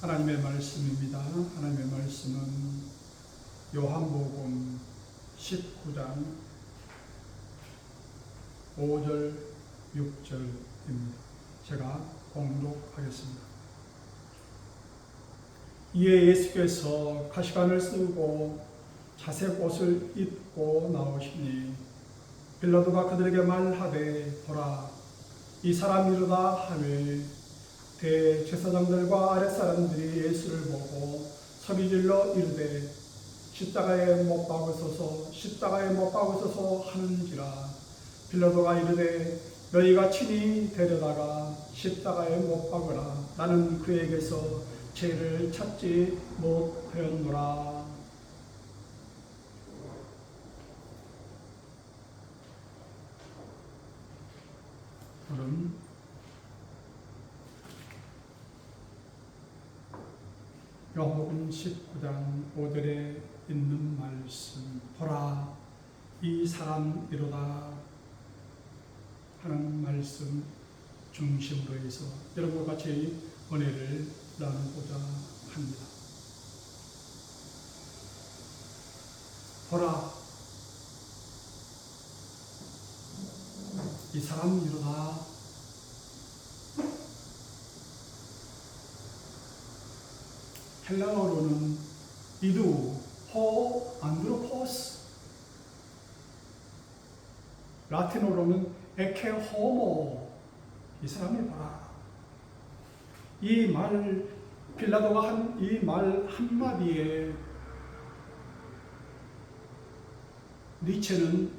하나님의 말씀입니다. 하나님의 말씀은 요한복음 19장 5절 6절입니다. 제가 봉독하겠습니다. 이에 예수께서 가시관을 쓰고 자색 옷을 입고 나오시니 빌라도가 그들에게 말하되 보라 이 사람이로다 하매 대제사장들과 아랫사람들이 예수를 보고 소리질러 이르되 십자가에 못 박으소서 십자가에 못 박으소서 하는지라. 빌라도가 이르되 너희가 친히 데려다가 십자가에 못 박으라. 나는 그에게서 죄를 찾지 못하였노라. 오늘 요한복음 19장 5절에 있는 말씀, 보라 이 사람이로다 하는 말씀 중심으로 해서 여러분과 같이 은혜를 나누고자 합니다. 보라 이 사람이로다. 헬라어로는 이두, 호, 안드로포스, 라틴어로는 에케 호모, 이 사람을 봐라. 이 말, 빌라도가 한 이 말 한마디에 니체는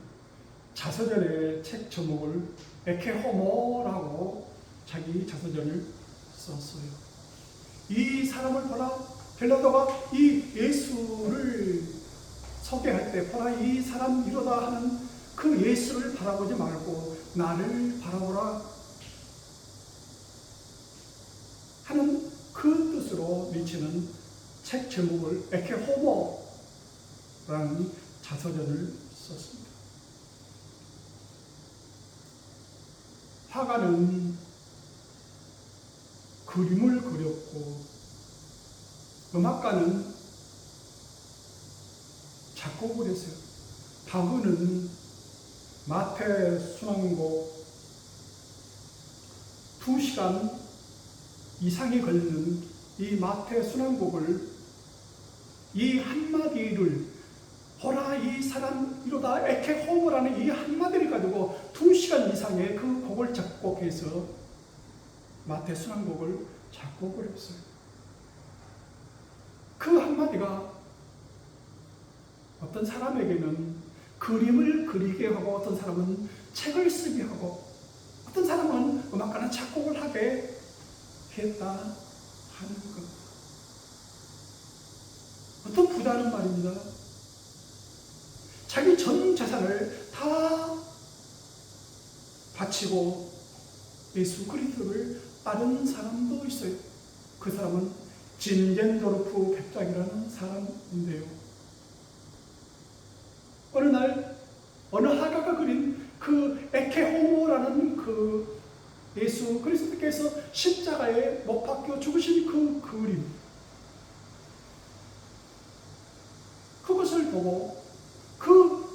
자서전의 책 제목을 에케 호모라고 자기 자서전을 썼어요. 이 사람을 보라. 빌라도가 이 예수를 소개할 때 보라 이 사람 이로다 하는 그 예수를 바라보지 말고 나를 바라보라 하는 그 뜻으로 니체는 책 제목을 에케 호모라는 자서전을 썼습니다. 화가는 그림을 그렸고 음악가는 작곡을 했어요. 바흐는 마태 순환곡 2시간 이상이 걸리는 이 마태 순환곡을 이 한마디를 보라 이 사람 이로다 에케 호모라는 이 한마디를 가지고 2시간 이상의 그 곡을 작곡해서 마태 순환곡을 작곡을 했어요. 그 한마디가 어떤 사람에게는 그림을 그리게 하고 어떤 사람은 책을 쓰게 하고 어떤 사람은 음악가는 작곡을 하게 했다 하는 것. 어떤 부자는 말입니다. 자기 전 재산을 다 바치고 예수 그리스도를 따른 사람도 있어요. 그 사람은 진젠도르프 백작이라는 사람인데요. 어느 날 어느 화가가 그린 그 에케 호모라는 그 예수 그리스도께서 십자가에 못 박혀 죽으신 그 그림, 그것을 보고 그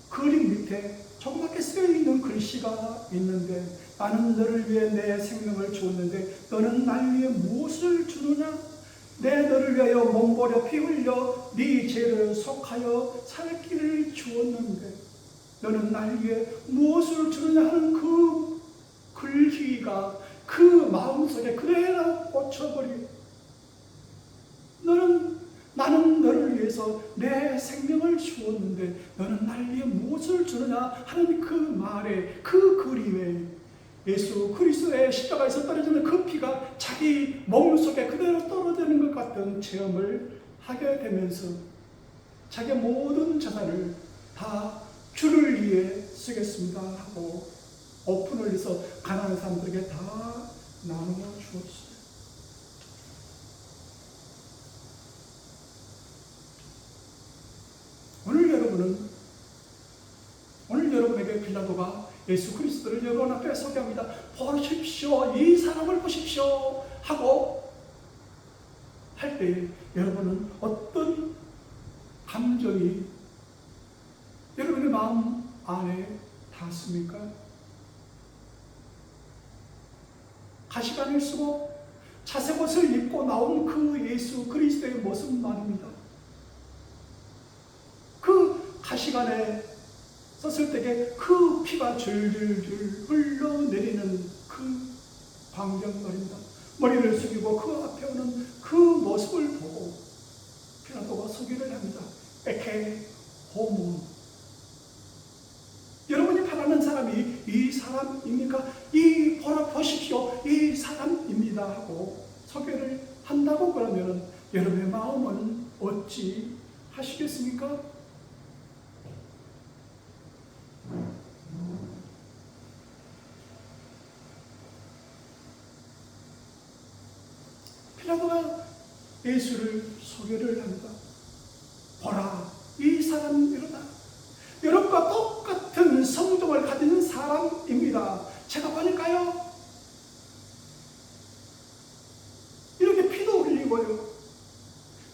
그림 밑에 조그맣게 쓰여있는 글씨가 있는데 나는 너를 위해 내 생명을 주었는데 너는 날 위해 무엇을 주느냐? 내 너를 위하여 몸버려 피 흘려 네 죄를 속하여 살 길을 주었는데 너는 날 위해 무엇을 주느냐 하는 그 글귀가 그 마음속에 그대로 꽂혀버리고 나는 너를 위해서 내 생명을 주었는데 너는 날 위해 무엇을 주느냐 하는 그 말에 그 그림에 예수 그리스도의 십자가에서 떨어지는 그 피가 자기 몸속에 그대로 떨어지는 것 같은 체험을 하게 되면서 자기의 모든 재산을 다 주를 위해 쓰겠습니다 하고 오픈을 해서 가난한 사람들에게 다 나누어 주었어요. 오늘 여러분에게 빌라도가 예수 그리스도를 여러분 앞에 소개합니다. 보십시오. 이 사람을 보십시오. 하고 할 때 여러분은 어떤 감정이 여러분의 마음 안에 닿습니까? 가시관을 쓰고 차색옷을 입고 나온 그 예수 그리스도의 모습 말입니다. 그 가시관에 썼을 때에 그 피가 줄줄줄 흘러내리는 그 광경 말입니다. 머리를 숙이고 그 앞에 오는 그 모습을 보고 피라도가 소개를 합니다. 에케 호모. 여러분이 바라는 사람이 이 사람입니까? 이 보십시오. 이 사람입니다 하고 소개를 한다고 그러면 여러분의 마음은 어찌 하시겠습니까? 피라도가 예수를 소개를 합니다. 보라, 이 사람이로다. 여러분과 똑같은 성정을 가진 사람입니다. 제가 보니까요, 이렇게 피도 흘리고요,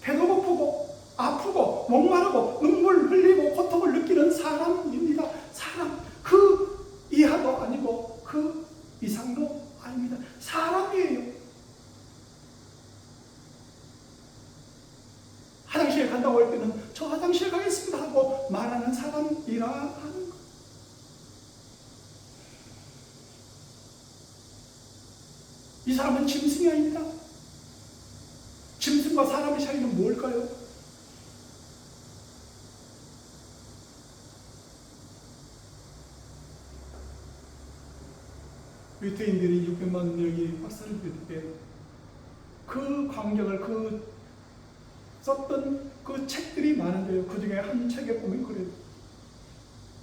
배도 고프고 아프고 목마르고 눈물 흘리고 고통을 느끼는 사람입니다. 사람, 그 이하도 아니고 그 이상도 아닙니다. 사람이에요. 화장실에 간다고 할 때는 저 화장실 가겠습니다 하고 말하는 사람이라 하는 것. 이 사람은 짐승이 아닙니다. 짐승과 사람의 차이는 뭘까요? 유태인들이 600만 명이 박살을 낼 때 그 광경을 썼던 그 책들이 많은데요. 그 중에 한 책에 보면 그래요.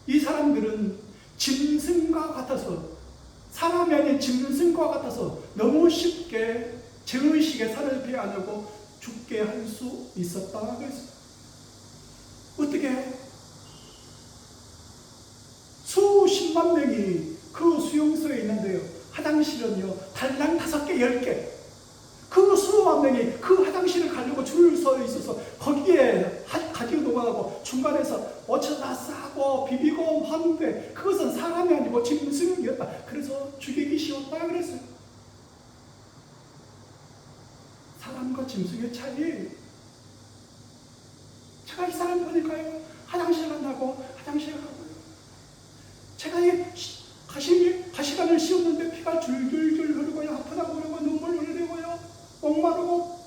이 사람들은 짐승과 같아서, 사람이 아닌 짐승과 같아서 너무 쉽게 죄의식에 살을 피하려고 죽게 할 수 있었다 그랬어요. 어떻게 해요? 수십만 명이 그 수용소에 있는데요. 화장실은요, 달랑 5개, 10개. 그 수만 명이 그 화장실을 가려고 줄 서 있어서 거기에 가지고 넘어가고 중간에서 어쩌다 싸고 비비고 하는데 그것은 사람이 아니고 짐승이었다. 그래서 죽이기 쉬웠다 그랬어요. 사람과 짐승의 차이. 제가 이 사람 보니까요, 화장실 간다고 화장실 가고요. 제가 이 가시관을 씌웠는데 피가 줄줄줄 흐르고요, 아프다고 그러고 눈물 흘리고요, 목마르고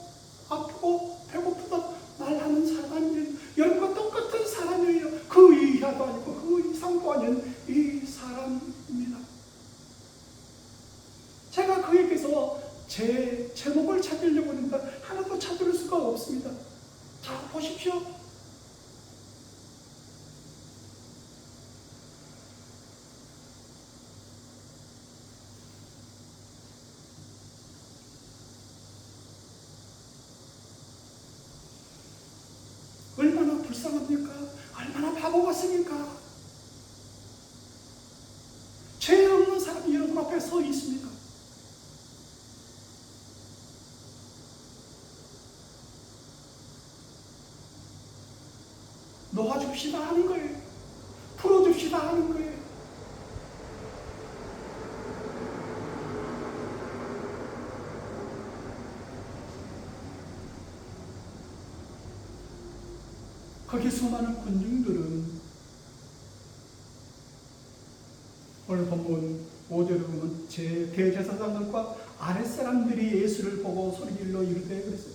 아프고 배고프다 말하는 사람이 여러분과 똑같은 사람이에요. 그 이하도 아니고 그 이상도 아닌 이 사람입니다. 제가 그에게서 제 제목을 찾으려고 합니다. 하나도 찾을 수가 없습니다. 자, 보십시오. 얼마나 불쌍합니까? 얼마나 바보 같습니까? 죄 없는 사람이 여러분 앞에 서 있습니까? 놓아줍시다 하는 거예요. 풀어줍시다 하는 거예요. 거기 수많은 군중들은 오늘 본문 5절에 보면 제 대제사장들과 아랫사람들이 예수를 보고 소리질러 이르되 그랬어요.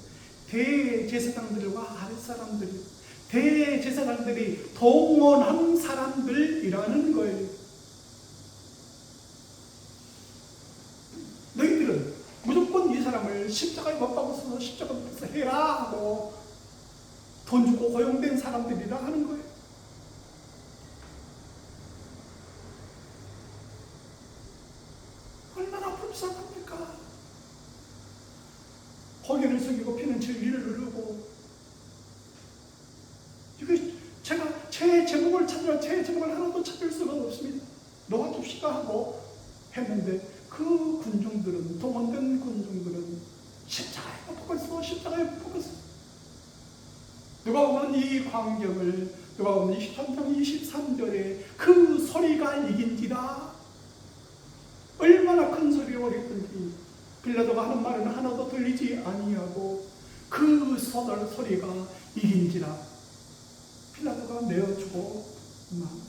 대제사장들과 아랫사람들이, 대제사장들이 동원한 사람들이라는 거예요. 너희들은 무조건 이 사람을 십자가에 못 박아서 십자가에서 해라 하고 돈 주고 고용된 사람들이라 하는 거예요. 얼마나 불쌍합니까? 고개를 숙이고 피는 진리를 흐르고, 이게 제가 제 제목을 찾으라, 제 제목을 하나도 찾을 수가 없습니다. 놓아줍시다 하고 했는데 그 군중들은, 동원된 군중들은 십자가에 못 박았어, 십자가에 못 이 광경을 누가복음 23장 23절에 그 소리가 이긴지라, 얼마나 큰 소리로 그랬던지 빌라도가 하는 말은 하나도 들리지 아니하고 그 소리가 이긴지라 빌라도가 내어주고 맙니다.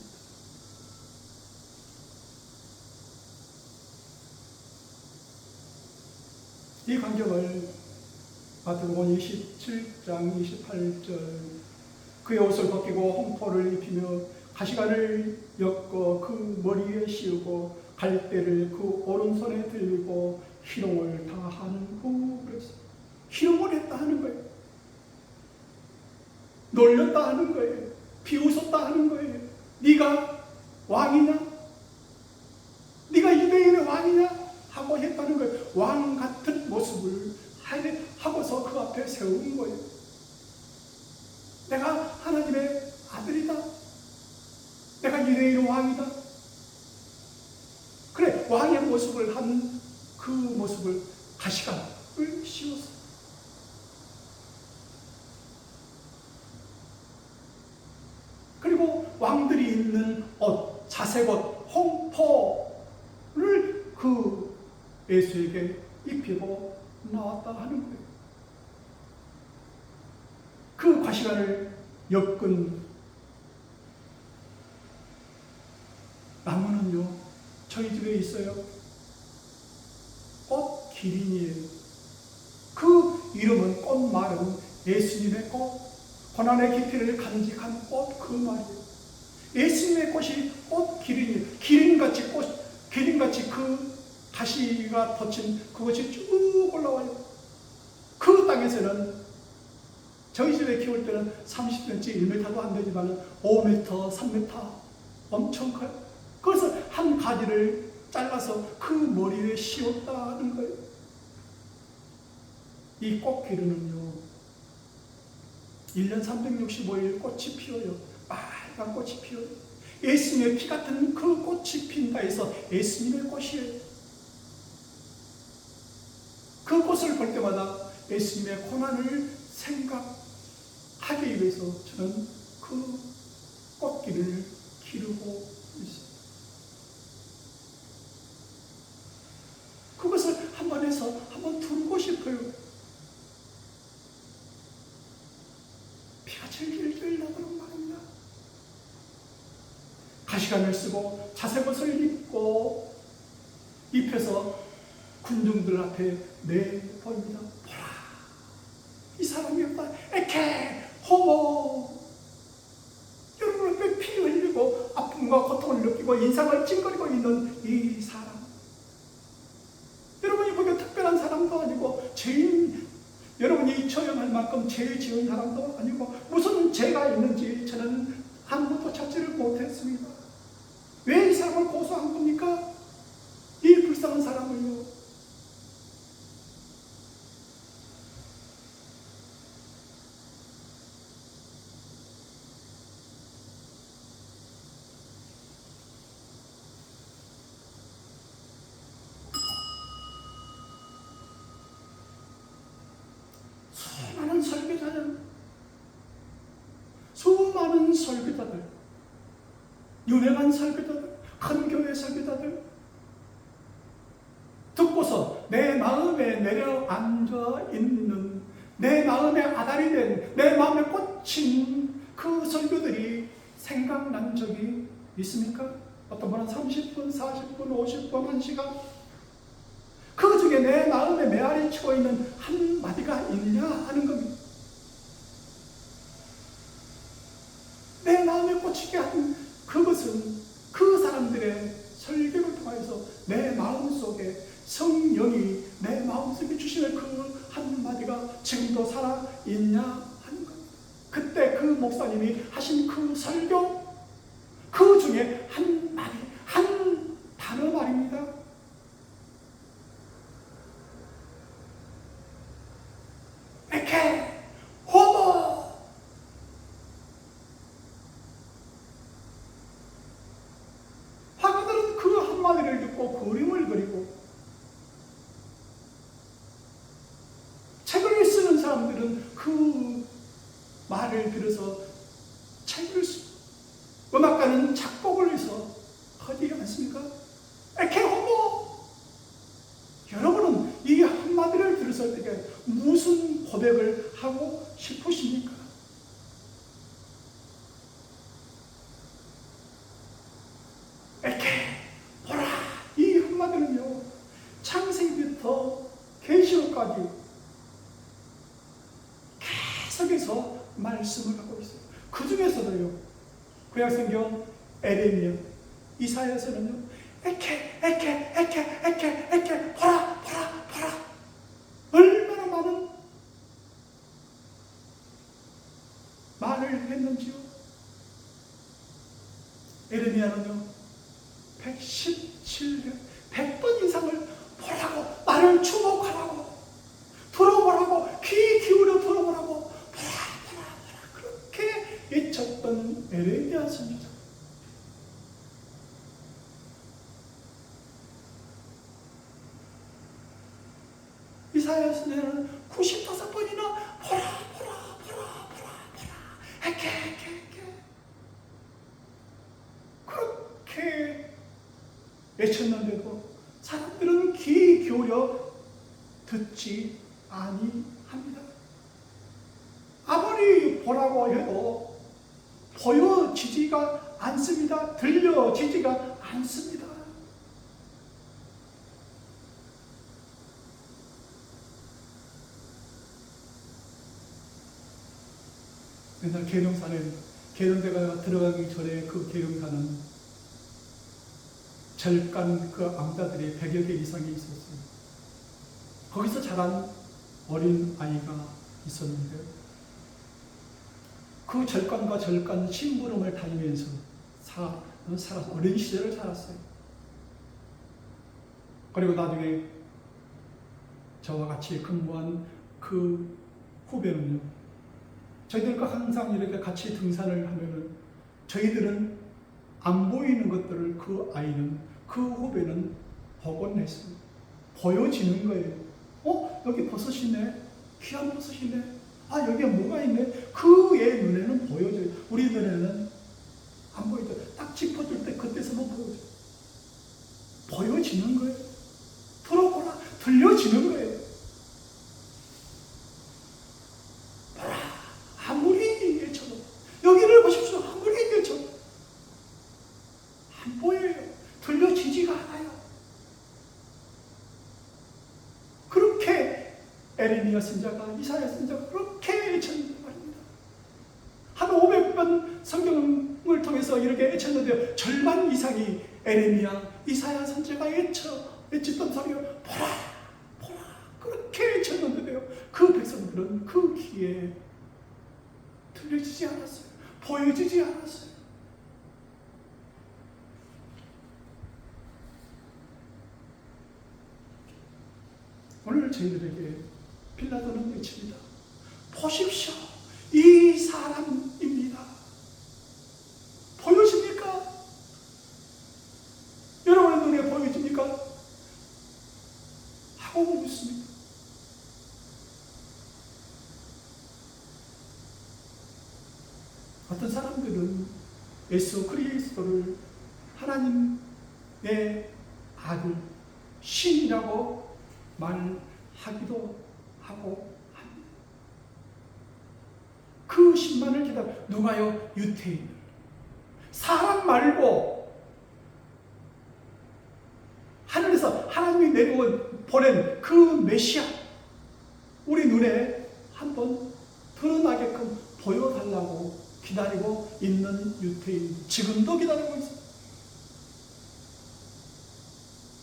이 광경을 마태복음 27장 28절 그의 옷을 벗기고 홍포를 입히며 가시관을 엮어 그 머리에 씌우고 갈대를 그 오른손에 들리고 희롱을 다한 후 그랬어요. 희롱을 했다 하는 거예요. 놀렸다 하는 거예요. 비웃었다 하는 거예요. 네가 왕이냐? 네가 유대인의 왕이냐? 하고 했다는 거예요. 왕 같은 모습을 하고서 그 앞에 세운 거예요. 내가 하나님의 아들이다. 내가 유대인의 왕이다. 그래, 왕의 모습을 한 그 모습을 가시관을 씌웠어요. 그리고 왕들이 입는 옷, 자색옷, 홍포를 그 예수에게 입히고 나왔다 하는 거예요. 그 가시관을 엮은 나무는요, 저희 집에 있어요. 꽃 기린이에요. 그 이름은 꽃말은 예수님의 꽃, 고난의 깊이를 간직한 꽃 그 말이에요. 예수님의 꽃이 꽃 기린이에요. 기린같이 그 가시가 돋친 그것이 쭉 올라와요. 그 땅에서는 저희 집에 키울 때는 30cm, 1m도 안 되지만 5m, 3m 엄청 커요. 그래서 한 가지를 잘라서 그 머리에 씌웠다는 거예요. 이 꽃기르는요 1년 365일 꽃이 피어요. 빨간 꽃이 피어요. 예수님의 피 같은 그 꽃이 핀다 해서 예수님의 꽃이에요. 그 꽃을 볼 때마다 예수님의 고난을 생각하기 위해서 저는 그 꽃길을 기르고 있습니다. 그것을 한번 해서 한번 두르고 싶어요. 피가 질질 나도록 말입니다. 가시관을 쓰고 자색옷을 입고 입혀서 군중들 앞에 내보입니다. 보라, 이 사람이 없다. 에케 호모. 여러분 앞에 피 흘리고 아픔과 고통을 느끼고 인상을 찡그리고 있는 이 사람. 여러분이 보기에 특별한 사람도 아니고 여러분이 처형할 만큼 죄 지은 사람도 아니고 무슨 죄가 있는지 저는 아무것도 찾지를 못했습니다. 왜 이 사람을 고소한 겁니까? 이 불쌍한 사람을요. 수많은 설교자들, 유명한 설교자들, 큰 교회 설교자들 듣고서 내 마음에 내려앉아 있는, 내 마음에 아달이 된, 내 마음에 꽂힌 그 설교들이 생각난 적이 있습니까? 어떤 분은 30분, 40분, 50분, 1시간. 그 중에 내 마음에 메아리 치고 있는 한마디가 있냐 하는 겁니다. 내 마음에 꽂히게 한 그것은 그 사람들의 설교를 통해서 내 마음속에 성령이 내 마음속에 주시는 그 한마디가 지금도 살아있냐 하는 것. 그때 그 목사님이 하신 그 설교, 그 중에 한 마디, 한 단어 말입니다. 에케 호모. 화가들은 그 한마디를 듣고 그림을 그리고, 책을 쓰는 사람들은 그 말을 들어서 책을 음악가는 작곡을 해서 하지 않습니까? 에케 호모. 여러분은 이 한마디를 들었을 때 무슨 고백을 하고 싶으십니까? 에케 보라. 이 한마디는요, 창세기부터 계시록까지 계속해서 말씀을 하고 있어요. 그 중에서도요, 구약성경 에레미야, 이사야서는요, 에케 보라. 얼마나 많은 말을 했는지요. 에레미야는요 117년 100번 이상을 보라고, 나를 주목하라고, 들어보라고, 귀 기울여 들어보라고, 보라 그렇게 외쳤던 에레미야 선지자. 이사야 선지자는 95번이나 보라 에케 그렇게 외쳤는데도 사람들은 귀 기울여 듣지 아니합니다. 아무리 보라고 해도 보여지지가 않습니다. 들려지지가 않습니다. 옛날 계룡산에, 계룡대가 들어가기 전에 그 계룡산은 절간 그 암자들이 100여 개 이상이 있었어요. 거기서 자란 어린 아이가 있었는데, 그 절간과 절간 심부름을 다니면서 살아서 어린 시절을 살았어요. 그리고 나중에 저와 같이 근무한 그 후배는요, 저희들과 항상 이렇게 같이 등산을 하면은 저희들은 안 보이는 것들을 그 아이는, 그 후배는 보곤 했습니다. 보여지는 거예요. 여기 버섯이네. 귀한 버섯이네. 여기에 뭐가 있네. 그의 눈에는 보여져요. 우리 눈에는 안 보이죠. 딱 짚어줄 때 그때서만 보여져요. 보여지는 거예요. 들어보라. 들려지는 거예요. 여기를 보십시오. 아무리 외쳐도 안 보여요. 들려지지가 않아요. 그렇게 에레미야 선지자가, 이사야 선지자가 그렇게 외쳤는데 말입니다. 한 500번 성경을 통해서 이렇게 외쳤는데요, 절반 이상이 에레미야, 이사야 선지자가 외쳤던 소리요, 보라 그렇게 외쳤는데요, 그 백성들은 그 귀에 들려지지 않았어요. 보여지지 않았어요. 오늘 저희들에게 빌라도는 외칩니다. 보십시오. 이 사람입니다. 보여집니까? 여러분의 눈에 보여집니까? 하고 묻습니다. 어떤 사람들은 예수 그리스도를 하나님의 아들, 신이라고 말하기도 하고 합니다. 그 신만을 기다려. 누가요? 유태인. 사람 말고 하늘에서 하나님이 보낸 그 메시아, 우리 눈에 한번 드러나게끔 보여달라고 기다리고 있는 유태인, 지금도 기다리고 있어요.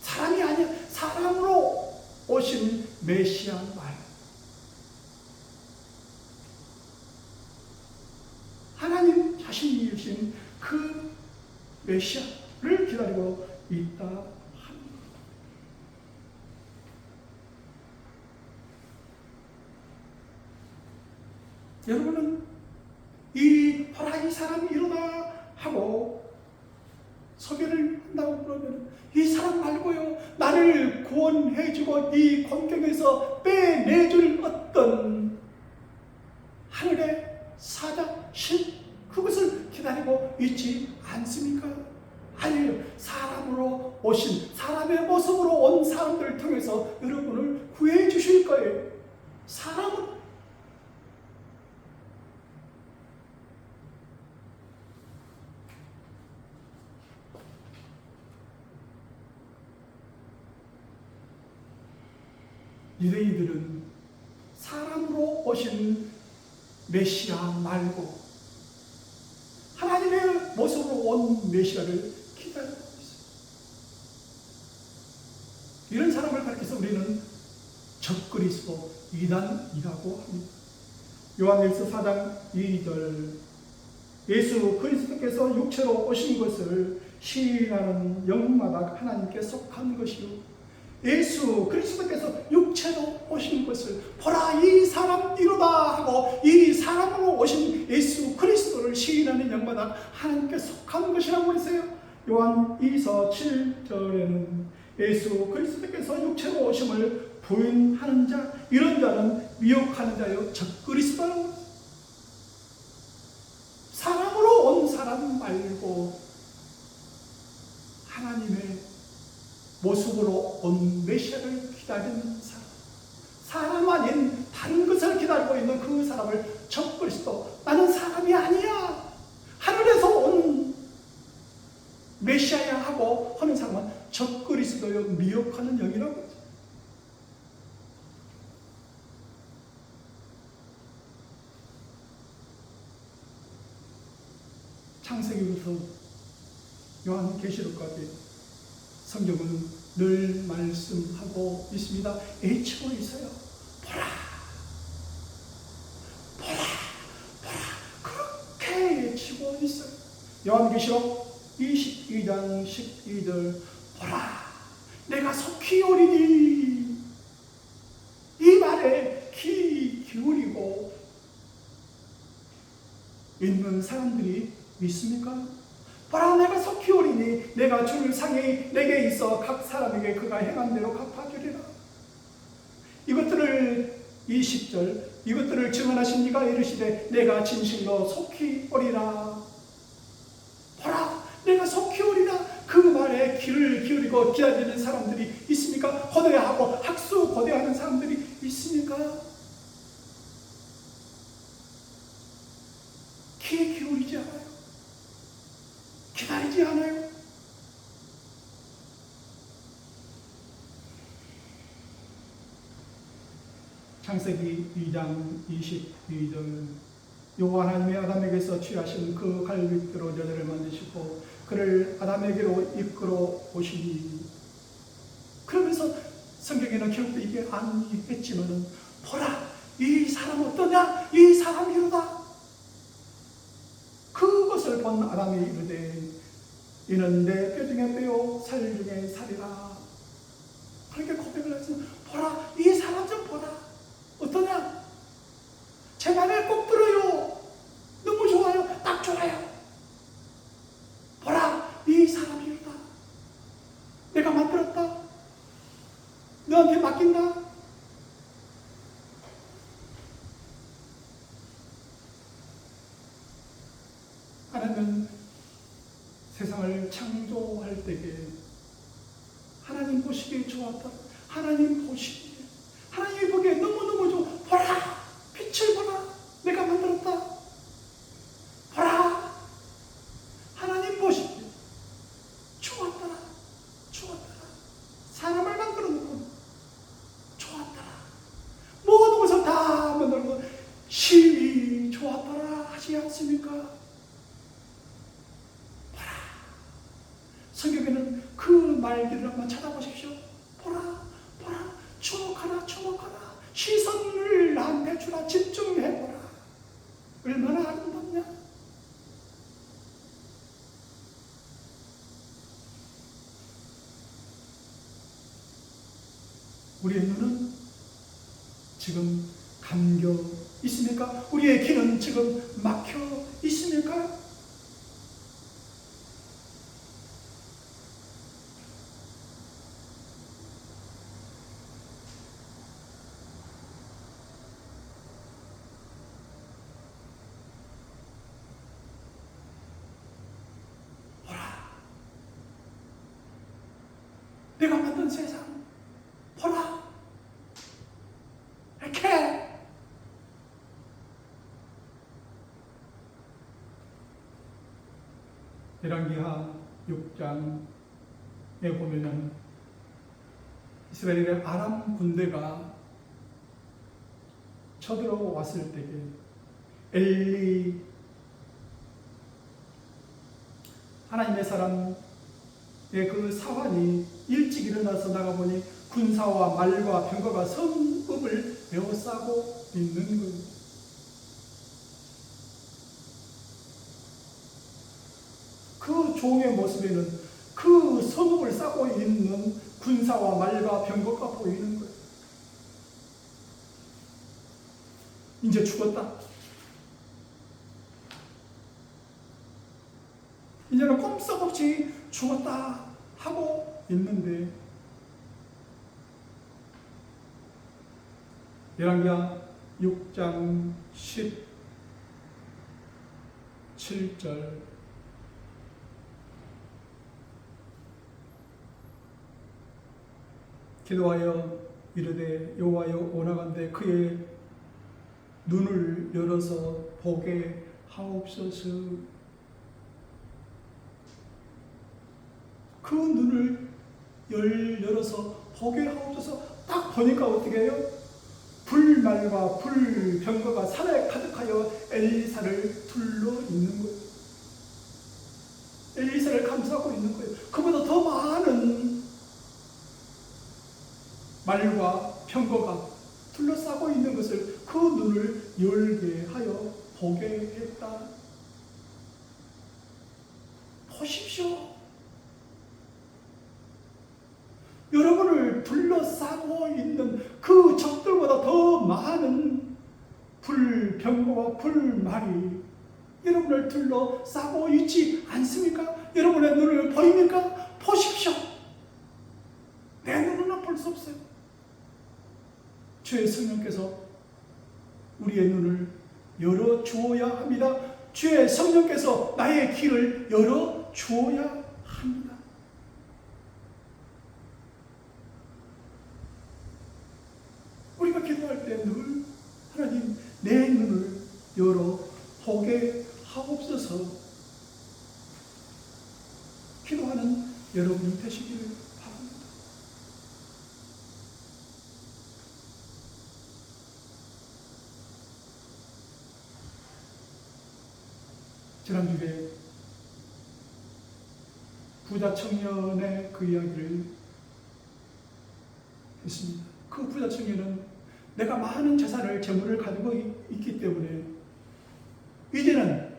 사람이 아니야. 사람으로 오신 메시아 말. 하나님 자신이 주신 그 메시아를 기다리고 있다 합니다. 여러분은 보라 이 사람이 이러다 하고 소개를 한다고 그러면 이 사람 말고요, 나를 구원해주고 이 곤경에서 빼내줄 어떤 하늘의 유대인들은 사람으로 오신 메시아 말고 하나님의 모습으로 온 메시아를 기다리고 있어요. 이런 사람을 가리켜서 우리는 적그리스도 이단이라고 합니다. 요한일서 4장 2절, 예수 그리스도께서 육체로 오신 것을 시인하는 영마다 하나님께 속한 것이요, 예수 그리스도께서 육체로 오신 것을 보라 이 사람 이로다 하고 이 사람으로 오신 예수 그리스도를 시인하는 영마다 하나님께 속한 것이라고 했어요. 요한 2서 7절에는 예수 그리스도께서 육체로 오심을 부인하는 자, 이런 자는 미혹하는 자요 적그리스도라고 했어요. 사람으로 온 사람 말고 하나님의 모습으로 온 메시아를 기다리는 사람 아닌 다른 것을 기다리고 있는 그 사람을 적그리스도, 나는 사람이 아니야, 하늘에서 온 메시아야 하고 하는 사람은 적그리스도요 미혹하는 영이라고 하죠. 창세기부터 요한계시록까지 성경은 늘 말씀하고 있습니다. 외치고 있어요. 보라, 보라, 보라, 그렇게 외치고 있어요. 요한계시록 22장 12절, 보라, 내가 속히 오리니. 이 말에 귀 기울이고 있는 사람들이 있습니까? 보라, 내가 속히 오리니 내가 줄 상이 내게 있어 각 사람에게 그가 행한 대로 갚아주리라. 이것들을 20절, 이것들을 증언하신 이가 이르시되 내가 진실로 속히 오리라. 보라, 내가 속히 오리라. 그 말에 귀를 기울이고 기다리는 사람들이 있습니까? 고대하고 학수 고대하는 사람들이 있습니까? 귀에 기울이지 않아요. 기다리지 않아요. 창세기 2장 22절, 여호와 하나님이 아담에게서 취하신 그 갈빗대로 여자를 만드시고 그를 아담에게로 이끌어 오시니. 그러면서 성경에는 결국 이게 아니겠지만, 보라, 이 사람 어떠냐? 이 사람이 이러다. 그것을 본 아담이 이르되 이는 내 뼈 중에 뼈요 살 중에 살이라. 그렇게 고백을 했으면, 보라, 이 사람 좀 보라. 어떠냐? 제 말을 꼭 들어요. 너무 좋아요. 딱 좋아요. 보라, 이 사람이 이러다. 내가 만들었다. 너한테 맡긴다. 하나님은 세상을 창조할 때에 하나님 보시기에 좋았다. 하나님이 보기에 너무너무 좋아. 보라, 빛을 보라. 내가 만들었다. 보라, 하나님 보시기에 좋았더라. 사람을 만들어 놓고 좋았더라. 모든 것을 다 만들어 놓고 심히 좋았더라 하지 않습니까? 성경에는 그 말들을 한번 찾아보십시오. 보라, 주목하라. 시선을 나한테 주라. 집중해보라. 얼마나 아름답냐? 우리의 눈은 지금 감겨 있습니까? 우리의 귀는 지금 막혀 있습니까? 내가 만든 세상 보라. 이렇게 열왕기하 6장에 보면은 이스라엘의 아람 군대가 쳐들어왔을 때에 엘리 하나님의 사람의 그 사환이 일찍 일어나서 나가보니 군사와 말과 병거가 성읍을 에워싸고 있는 거예요. 그 종의 모습에는 그 성읍을 싸고 있는 군사와 말과 병거가 보이는 거예요. 이제 죽었다. 이제는 꼼짝없이 죽었다 하고 있는데 열왕기하 6장 17절 기도하여 이르되 여호와여 원하건대 그의 눈을 열어서 보게 하옵소서. 그 눈을 열어서 보게 하옵소서. 딱 보니까 어떻게 해요? 불말과 불병거가 산에 가득하여 엘리사를 둘러 있는 거예요. 엘리사를 감싸고 있는 거예요. 그보다 더 많은 말과 병거가 둘러싸고 있는 것을 그 눈을 열게 하여 보게 했다. 보십시오. 여러분을 둘러싸고 있는 그 적들보다 더 많은 불병거와 불말이 여러분을 둘러싸고 있지 않습니까? 여러분의 눈을 보입니까? 보십시오. 내 눈은 볼 수 없어요. 주의 성령께서 우리의 눈을 열어 주어야 합니다. 주의 성령께서 나의 길을 열어 주어야 합니다. 우리가 기도할 때 늘 하나님 내 눈을 열어 보게 하옵소서 기도하는 여러분이 되시기를 바랍니다. 지난주에 부자 청년의 그 이야기를 했습니다. 그 부자 청년은 내가 많은 재산을, 재물을 가지고 있기 때문에 이제는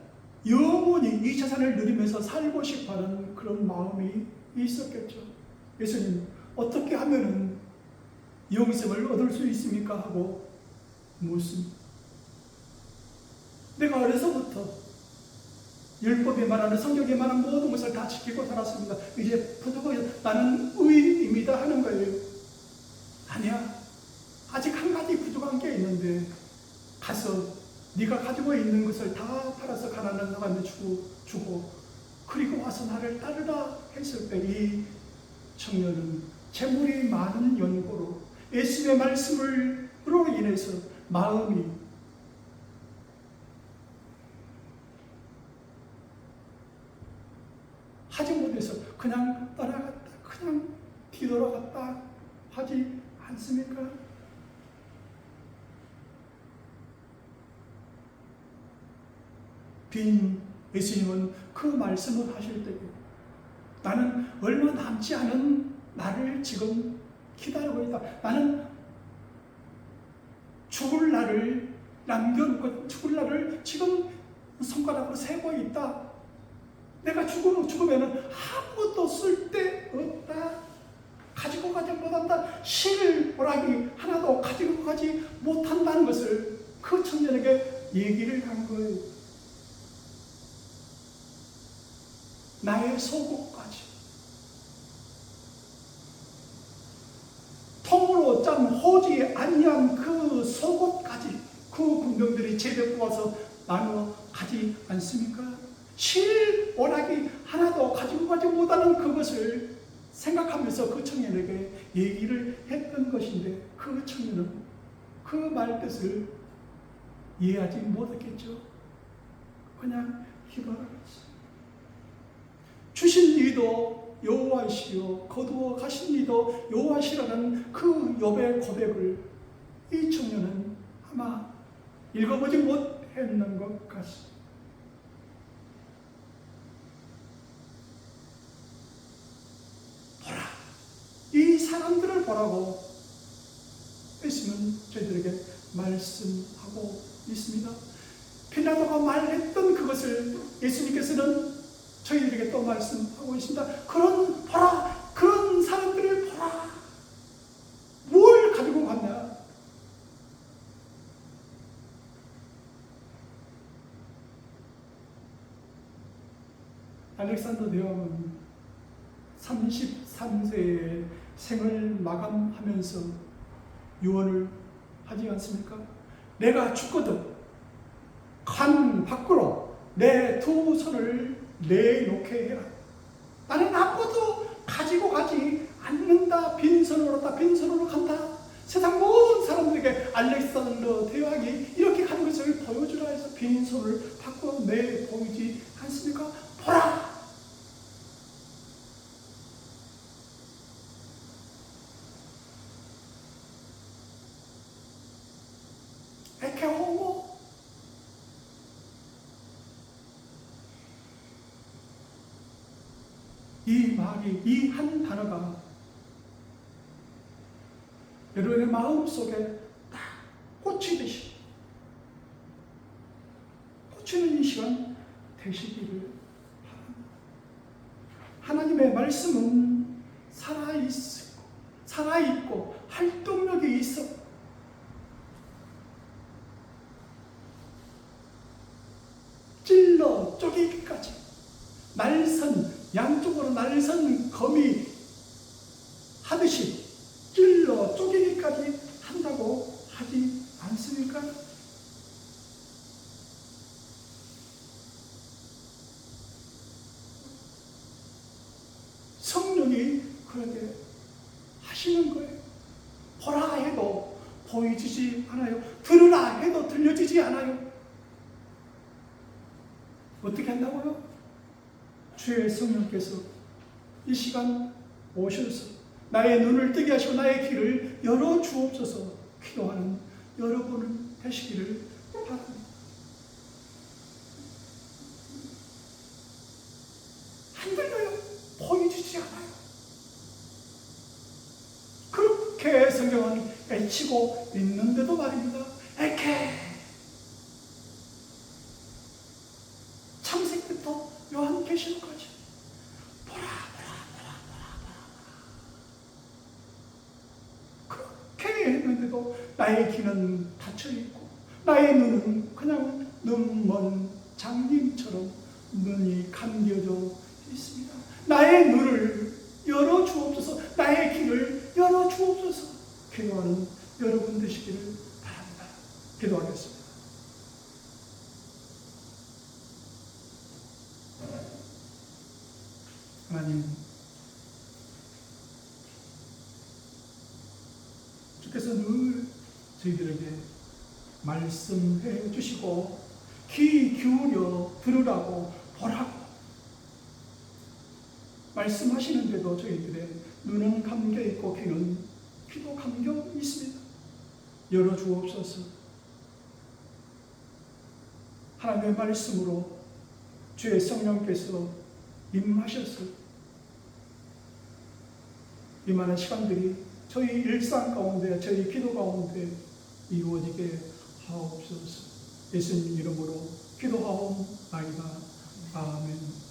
영원히 이 재산을 누리면서 살고 싶어하는 그런 마음이 있었겠죠. 예수님, 어떻게 하면은 영생을 얻을 수 있습니까? 하고 묻습니다. 내가 어려서부터 율법이 말하는 성경이 말하는 모든 것을 다 지키고 살았습니다. 이제 부족해서 나는 의인입니다 하는 거예요. 아니야. 아직 한 가지 부족한 게 있는데 가서 네가 가지고 있는 것을 다 팔아서 가난한 사람에 주고 그리고 와서 나를 따르라 했을 때 이 청년은 재물이 많은 연고로 예수님의 말씀으로 인해서 마음이 하지 못해서 그냥 따라갔다, 그냥 뒤돌아갔다 하지 않습니까? 빈 예수님은 그 말씀을 하실 때 나는 얼마 남지 않은 나를 지금 기다리고 있다. 나는 죽을 날을 남겨놓고 죽을 날을 지금 손가락으로 세고 있다. 내가 죽으면 아무것도 쓸데없다. 가지고 가지 못한다. 실오라기 하나도 가지고 가지 못한다는 것을 그 청년에게 얘기를 한 거예요. 나의 속옷까지 통으로 짠 호지 아니한 그 속옷까지 그 군병들이 제대 뽑아서 나누어 가지 않습니까? 실오라기 하나도 가지고 가지 못하는 그것을 생각하면서 그 청년에게 얘기를 했던 것인데 그 청년은 그 말뜻을 이해하지 못했겠죠. 그냥 기도하겠어요. 주신 이도 여호와시요 거두어 가신 이도 여호와시라는 그 욥의 고백을 이 청년은 아마 읽어보지 못했는 것 같습니다. 보라, 이 사람들을 보라고 예수님은 저희들에게 말씀하고 있습니다. 빌라도가 말했던 그것을 예수님께서는 저희들에게 또 말씀하고 있습니다. 보라, 그런 사람들을 보라. 뭘 가지고 갔냐? 알렉산더 대왕은 33세에 생을 마감하면서 유언을 하지 않습니까? 내가 죽거든 관 밖으로 내 두 손을 내놓게 해라. 나는 아무것도 가지고 가지 않는다. 빈손으로 왔다. 빈손으로 간다. 세상 모든 사람들에게 알렉산더 대왕이 이렇게 하는 것을 보여주라 해서 빈손을 밖으로 내보이지 않습니까? 보라! 에케 호모. 이 말이, 이 한 단어가 여러분의 마음속에 딱 꽂히듯이 꽂히는 이 시간 되시기를 바랍니다. 하나님의 말씀은 살아있고 활동력이 있어 찔러 쪼개기까지 양쪽으로 날선 검이 하듯이 찔러 쪼개기까지 한다고 하지 않습니까? 성령이 그렇게 하시는 거예요. 보라 해도 보여지지 않아요. 들으라 해도 들려지지 않아요. 어떻게 한다고요? 주의 성령께서 이 시간 오셔서 나의 눈을 뜨게 하시고 나의 귀를 열어 주옵소서 기도하는 여러분을 되시기를 바랍니다. 안 들려요. 보여주지 않아요. 그렇게 성경은 애치고 있는데도 말입니다. 에케 창세기부터 요한계시록까지 보라. 그렇게 했는데도 나의 귀는 닫혀있고 나의 눈은 그냥 눈먼 장님처럼 눈이 감겨져 있습니다. 나의 눈을 열어주옵소서, 나의 귀를 열어주옵소서 기도하는 여러분 되시기를 바랍니다. 기도하겠습니다. 하나님, 주께서 늘 저희들에게 말씀해 주시고 귀 기울여 들으라고 보라고 말씀하시는데도 저희들의 눈은 감겨 있고 귀도 감겨 있습니다. 열어 주옵소서. 하나님의 말씀으로 주의 성령께서 임하셔서 이만한 시간들이 저희 일상 가운데, 저희 기도 가운데 이루어지게 하옵소서. 예수님 이름으로 기도하옵나이다. 아멘.